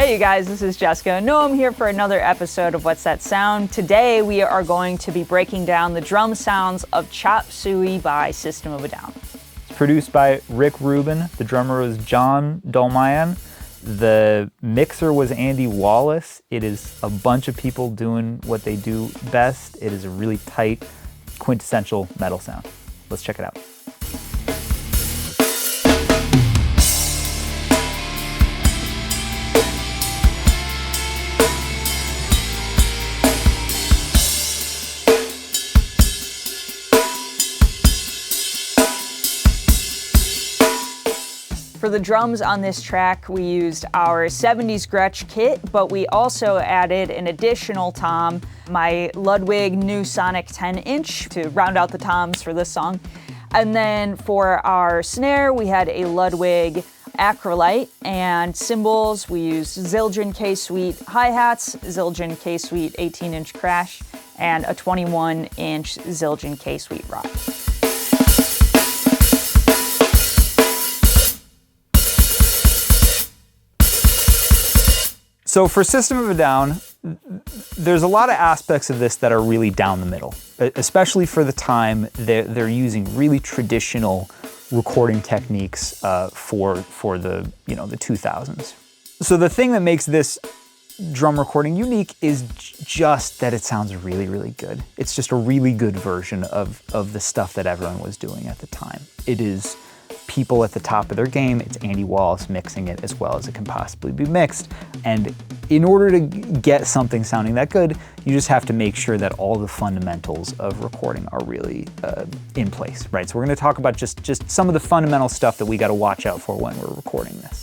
Hey you guys, this is Jessica and Noam here for another episode of What's That Sound? Today we are going to be breaking down the drum sounds of Chop Suey by System of a Down. It's produced by Rick Rubin. The drummer was John Dolmayan. The mixer was Andy Wallace. It is a bunch of people doing what they do best. It is a really tight, quintessential metal sound. Let's check it out. For the drums on this track, we used our 70s Gretsch kit, but we also added an additional tom, my Ludwig new Sonic 10-inch, to round out the toms for this song. And then for our snare, we had a Ludwig Acrolite, and cymbals, we used Zildjian K-Suite hi-hats, Zildjian K-Suite 18-inch crash, and a 21-inch Zildjian K-Suite rod. So for System of a Down, there's a lot of aspects of this that are really down the middle, especially for the time. They're using really traditional recording techniques for the the 2000s. So the thing that makes this drum recording unique is just that it sounds really, really good. It's just a really good version of the stuff that everyone was doing at the time. It is people at the top of their game. It's Andy Wallace mixing it as well as it can possibly be mixed. And in order to get something sounding that good, you just have to make sure that all the fundamentals of recording are really in place, right? So we're gonna talk about just some of the fundamental stuff that we gotta watch out for when we're recording this.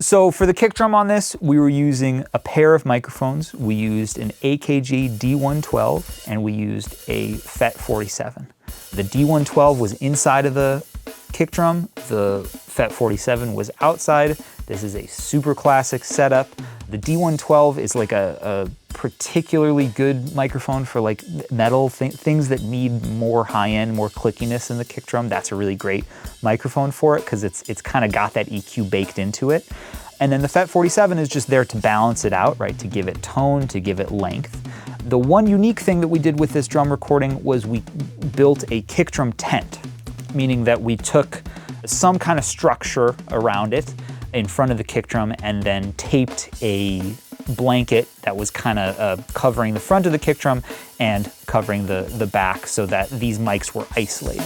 So for the kick drum on this, we were using a pair of microphones. We used an AKG D112 and we used a FET 47. The D112 was inside of the kick drum. The FET 47 was outside. This is a super classic setup. The D112 is like a particularly good microphone for like metal things that need more high-end, more clickiness in the kick drum. That's a really great microphone for it because it's kind of got that EQ baked into it. And then the FET 47 is just there to balance it out, right? To give it tone, to give it length. The one unique thing that we did with this drum recording was we built a kick drum tent, meaning that we took some kind of structure around it in front of the kick drum and then taped a blanket that was kind of covering the front of the kick drum and covering the back so that these mics were isolated.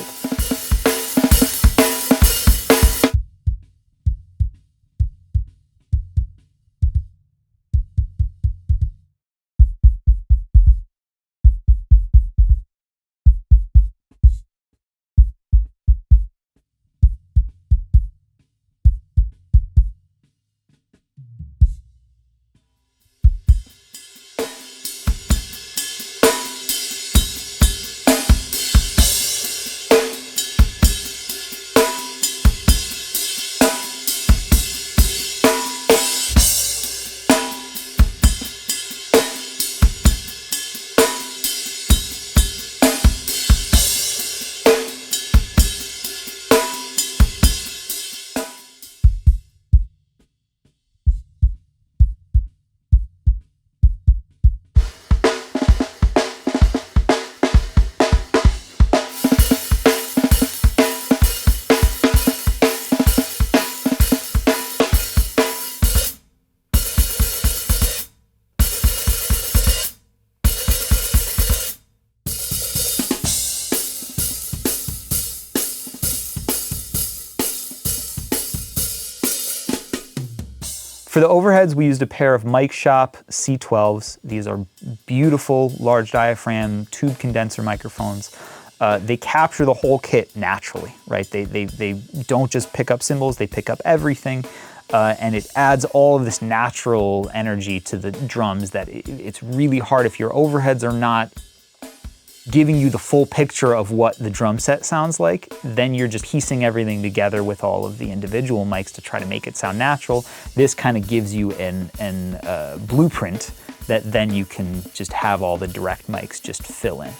For the overheads, we used a pair of Mike Shop C12s. These are beautiful, large diaphragm, tube condenser microphones. They capture the whole kit naturally, right? They don't just pick up cymbals, they pick up everything. And it adds all of this natural energy to the drums that it's really hard if your overheads are not giving you the full picture of what the drum set sounds like, then you're just piecing everything together with all of the individual mics to try to make it sound natural. This kind of gives you an blueprint that then you can just have all the direct mics just fill in.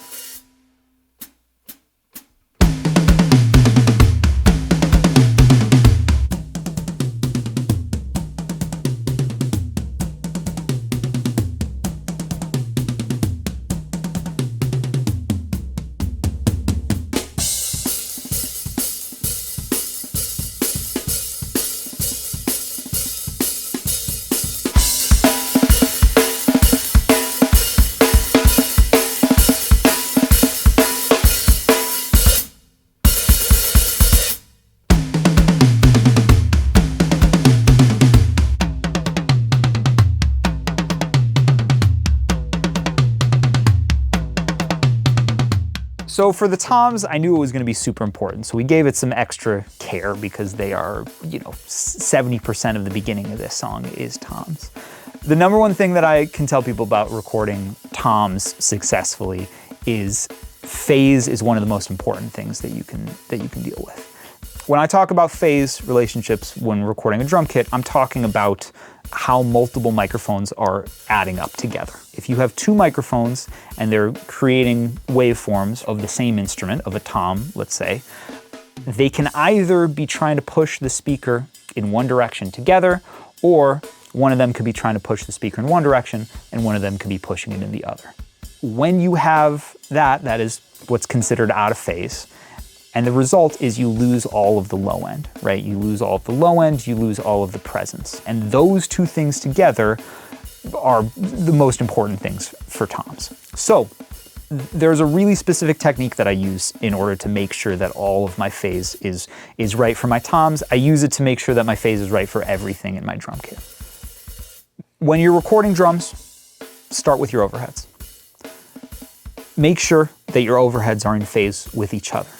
So for the toms, I knew it was going to be super important. So we gave it some extra care because they are, 70% of the beginning of this song is toms. The number one thing that I can tell people about recording toms successfully is phase is one of the most important things that you can deal with. When I talk about phase relationships when recording a drum kit, I'm talking about how multiple microphones are adding up together. If you have two microphones and they're creating waveforms of the same instrument, of a tom, let's say, they can either be trying to push the speaker in one direction together, or one of them could be trying to push the speaker in one direction and one of them could be pushing it in the other. When you have that is what's considered out of phase. And the result is you lose all of the low end, right? You lose all of the low end, you lose all of the presence. And those two things together are the most important things for toms. So there's a really specific technique that I use in order to make sure that all of my phase is right for my toms. I use it to make sure that my phase is right for everything in my drum kit. When you're recording drums, start with your overheads. Make sure that your overheads are in phase with each other.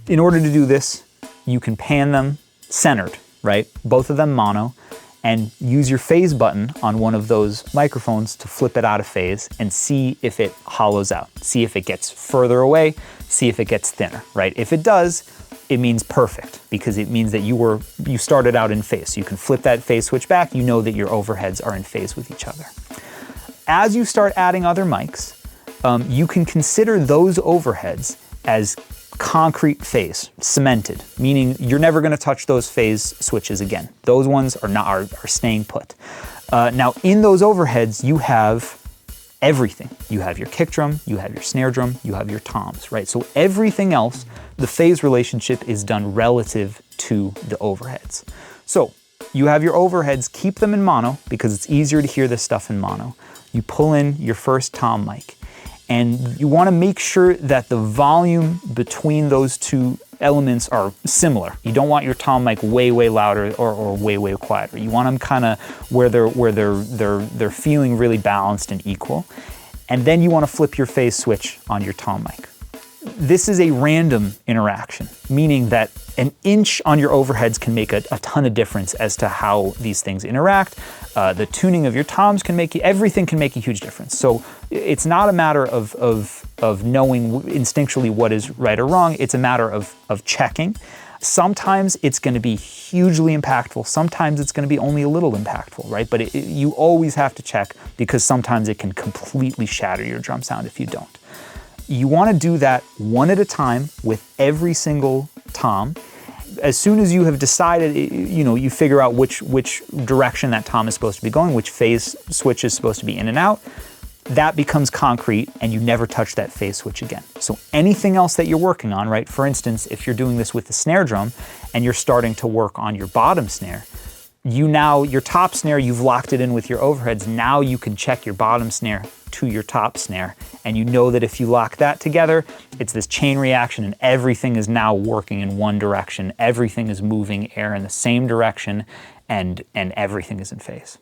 In order to do this, you can pan them centered, right? Both of them mono, and use your phase button on one of those microphones to flip it out of phase and see if it hollows out. See if it gets further away, see if it gets thinner, right? If it does, it means perfect, because it means that you started out in phase. So you can flip that phase switch back, you know that your overheads are in phase with each other. As you start adding other mics, you can consider those overheads as concrete phase, cemented, meaning you're never going to touch those phase switches again. Those ones are staying put. Now in those overheads, you have everything. You have your kick drum, you have your snare drum, you have your toms, right? So everything else, the phase relationship is done relative to the overheads. So you have your overheads, keep them in mono because it's easier to hear this stuff in mono. You pull in your first tom mic. And you want to make sure that the volume between those two elements are similar. You don't want your tom mic way louder or way quieter. You want them kind of where they're feeling really balanced and equal. And then you want to flip your phase switch on your tom mic. This is a random interaction, meaning that an inch on your overheads can make a ton of difference as to how these things interact. The tuning of your toms everything can make a huge difference. So it's not a matter of knowing instinctually what is right or wrong. It's a matter of checking. Sometimes it's going to be hugely impactful. Sometimes it's going to be only a little impactful, right? But you always have to check because sometimes it can completely shatter your drum sound if you don't. You want to do that one at a time with every single tom. As soon as you have decided, you figure out which direction that tom is supposed to be going, which phase switch is supposed to be in and out, that becomes concrete and you never touch that phase switch again. So anything else that you're working on, right? For instance, if you're doing this with the snare drum and you're starting to work on your bottom snare, your top snare, you've locked it in with your overheads. Now you can check your bottom snare to your top snare. And you know that if you lock that together, it's this chain reaction and everything is now working in one direction. Everything is moving air in the same direction and everything is in phase.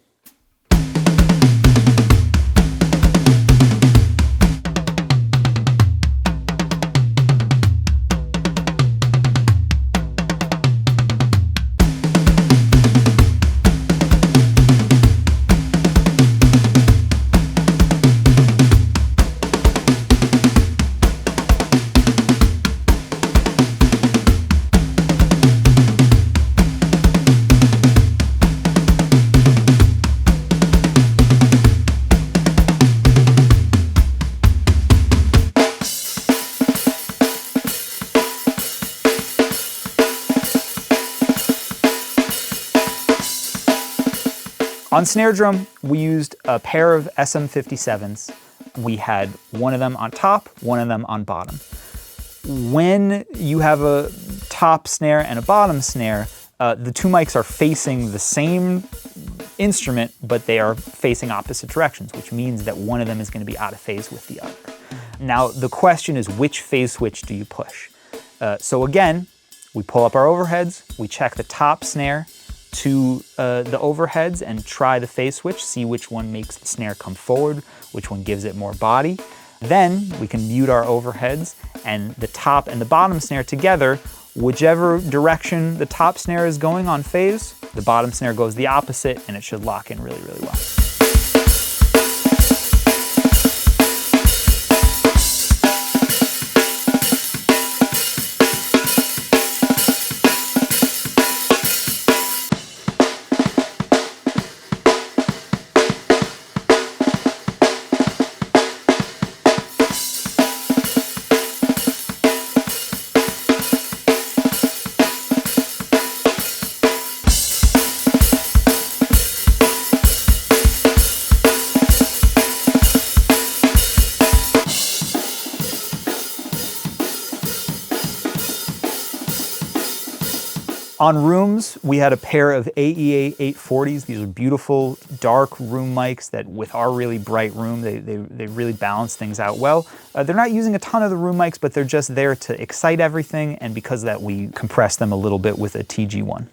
On snare drum, we used a pair of SM57s. We had one of them on top, one of them on bottom. When you have a top snare and a bottom snare, the two mics are facing the same instrument, but they are facing opposite directions, which means that one of them is going to be out of phase with the other. Now, the question is, which phase switch do you push? So again, we pull up our overheads, we check the top snare to the overheads and try the phase switch, see which one makes the snare come forward, which one gives it more body. Then we can mute our overheads, and the top and the bottom snare together, whichever direction the top snare is going on phase, the bottom snare goes the opposite, and it should lock in really, really well. On rooms, we had a pair of AEA 840s. These are beautiful, dark room mics that with our really bright room, they really balance things out well. They're not using a ton of the room mics, but they're just there to excite everything, and because of that, we compress them a little bit with a TG1.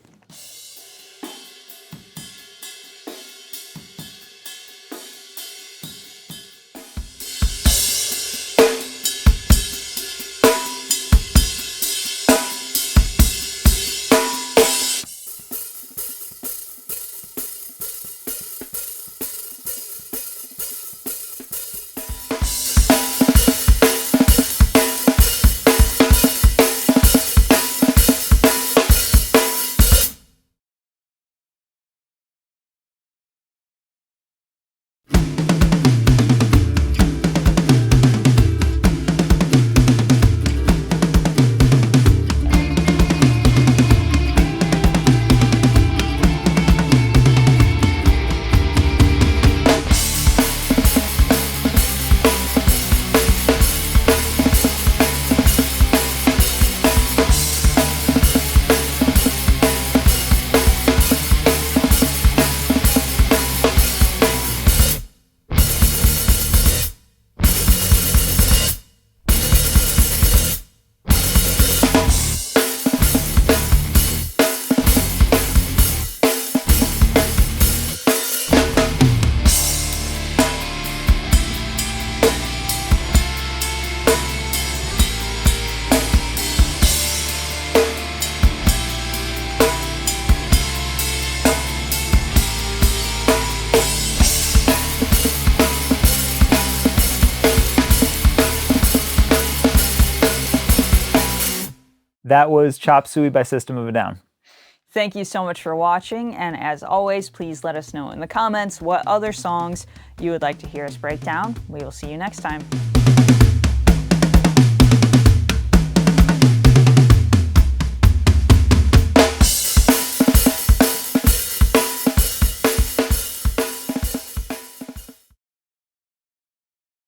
That was Chop Suey by System of a Down. Thank you so much for watching, and as always, please let us know in the comments what other songs you would like to hear us break down. We will see you next time.